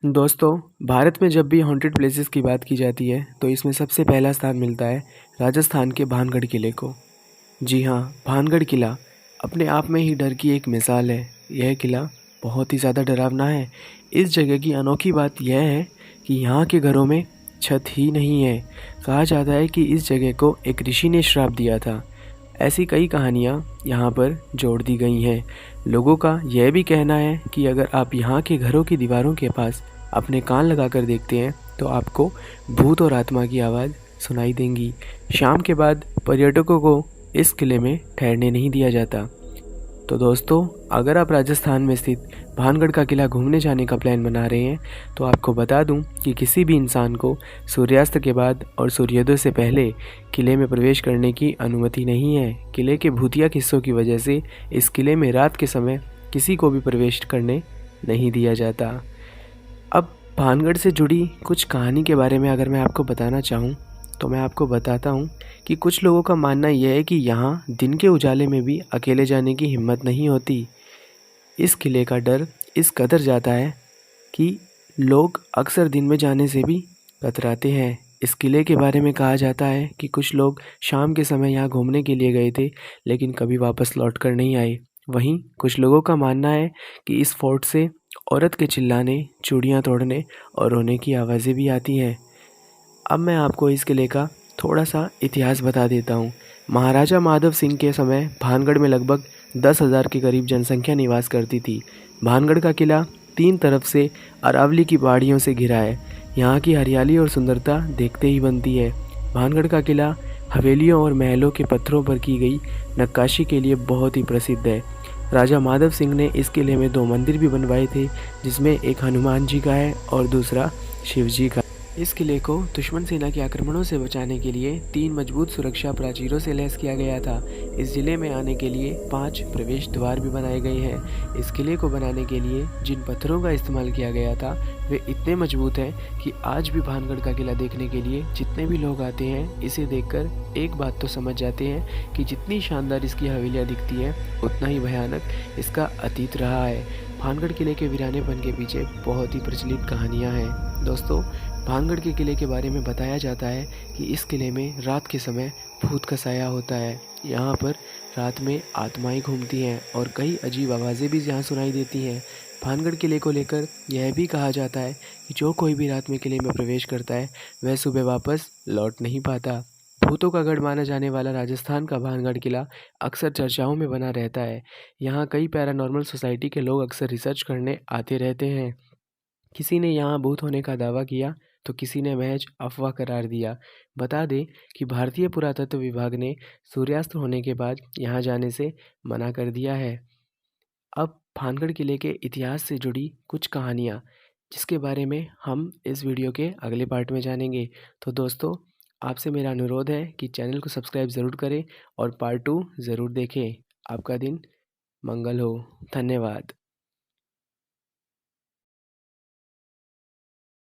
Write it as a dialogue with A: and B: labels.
A: दोस्तों, भारत में जब भी हॉन्टेड प्लेसेस की बात की जाती है तो इसमें सबसे पहला स्थान मिलता है राजस्थान के भानगढ़ किले को। जी हाँ, भानगढ़ किला अपने आप में ही डर की एक मिसाल है। यह किला बहुत ही ज़्यादा डरावना है। इस जगह की अनोखी बात यह है कि यहाँ के घरों में छत ही नहीं है। कहा जाता है कि इस जगह को एक ऋषि ने श्राप दिया था। ऐसी कई कहानियाँ यहाँ पर जोड़ दी गई हैं। लोगों का यह भी कहना है कि अगर आप यहाँ के घरों की दीवारों के पास अपने कान लगाकर देखते हैं तो आपको भूत और आत्मा की आवाज़ सुनाई देंगी। शाम के बाद पर्यटकों को इस किले में ठहरने नहीं दिया जाता। तो दोस्तों, अगर आप राजस्थान में स्थित भानगढ़ का किला घूमने जाने का प्लान बना रहे हैं तो आपको बता दूं कि किसी भी इंसान को सूर्यास्त के बाद और सूर्योदय से पहले किले में प्रवेश करने की अनुमति नहीं है। किले के भूतिया किस्सों की वजह से इस किले में रात के समय किसी को भी प्रवेश करने नहीं दिया जाता। अब भानगढ़ से जुड़ी कुछ कहानी के बारे में अगर मैं आपको बताना चाहूँ तो मैं आपको बताता हूँ कि कुछ लोगों का मानना यह है कि यहाँ दिन के उजाले में भी अकेले जाने की हिम्मत नहीं होती। इस किले का डर इस कदर जाता है कि लोग अक्सर दिन में जाने से भी कतराते हैं। इस किले के बारे में कहा जाता है कि कुछ लोग शाम के समय यहाँ घूमने के लिए गए थे लेकिन कभी वापस लौट कर नहीं आए। वहीं कुछ लोगों का मानना है कि इस फोर्ट से औरत के चिल्लाने, चूड़ियाँ तोड़ने और रोने की आवाज़ें भी आती हैं। अब मैं आपको इस किले का थोड़ा सा इतिहास बता देता हूँ। महाराजा माधव सिंह के समय भानगढ़ में लगभग 10,000 के करीब जनसंख्या निवास करती थी। भानगढ़ का किला 3 तरफ से अरावली की पहाड़ियों से घिरा है। यहाँ की हरियाली और सुंदरता देखते ही बनती है। भानगढ़ का किला हवेलियों और महलों के पत्थरों पर की गई नक्काशी के लिए बहुत ही प्रसिद्ध है। राजा माधव सिंह ने इस किले में 2 मंदिर भी बनवाए थे, जिसमें एक हनुमान जी का है और दूसरा शिव जी का। इस किले को दुश्मन सेना के आक्रमणों से बचाने के लिए 3 मजबूत सुरक्षा प्राचीरों से लैस किया गया था। इस जिले में आने के लिए 5 प्रवेश द्वार भी बनाए गए हैं। इस किले को बनाने के लिए जिन पत्थरों का इस्तेमाल किया गया था वे इतने मजबूत हैं कि आज भी भानगढ़ का किला देखने के लिए जितने भी लोग आते हैं, इसे देखकर एक बात तो समझ जाते हैं कि जितनी शानदार इसकी हवेलियाँ दिखती हैं उतना ही भयानक इसका अतीत रहा है। भानगढ़ किले के वीरानेपन के पीछे बहुत ही प्रचलित कहानियाँ हैं। दोस्तों, भानगढ़ के किले के बारे में बताया जाता है कि इस किले में रात के समय भूत का साया होता है। यहाँ पर रात में आत्माएं घूमती हैं और कई अजीब आवाज़ें भी यहाँ सुनाई देती हैं। भानगढ़ किले को लेकर यह भी कहा जाता है कि जो कोई भी रात में किले में प्रवेश करता है वह सुबह वापस लौट नहीं पाता। भूतों का गढ़ माना जाने वाला राजस्थान का भानगढ़ किला अक्सर चर्चाओं में बना रहता है। यहाँ कई पैरानॉर्मल सोसाइटी के लोग अक्सर रिसर्च करने आते रहते हैं। किसी ने यहाँ भूत होने का दावा किया तो किसी ने महज अफवाह करार दिया। बता दें कि भारतीय पुरातत्व विभाग ने सूर्यास्त होने के बाद यहाँ जाने से मना कर दिया है। अब भानगढ़ किले के इतिहास से जुड़ी कुछ कहानियाँ, जिसके बारे में हम इस वीडियो के अगले पार्ट में जानेंगे। तो दोस्तों, आपसे मेरा अनुरोध है कि चैनल को सब्सक्राइब ज़रूर करें और पार्ट 2 ज़रूर देखें। आपका दिन मंगल हो। धन्यवाद।